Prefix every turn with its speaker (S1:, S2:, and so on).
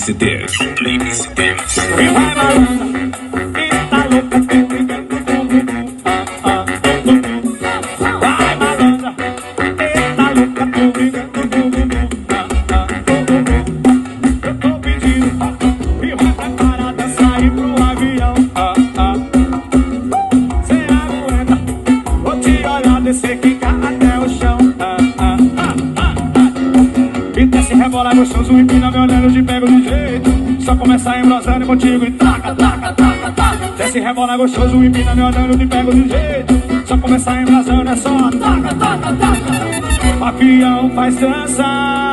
S1: Playlist Dance. Playlist Dance.
S2: E vai malandra, e tá louca comigo no bumbum. Vai malandra, e tá louca comigo no bumbum. Eu tô pedindo e vai preparada sair pro avião. Cê aguenta, vou te olhar, descer, quicar até o chão. E desce, rebola gostoso, empina me olhando, te pego de jeito. Só começar embrasando contigo e taca, taca, taca, taca. Desce, rebola gostoso, empina me olhando, te pego de jeito. Só começar embrasando é só taca, taca, taca. O avião faz dançar.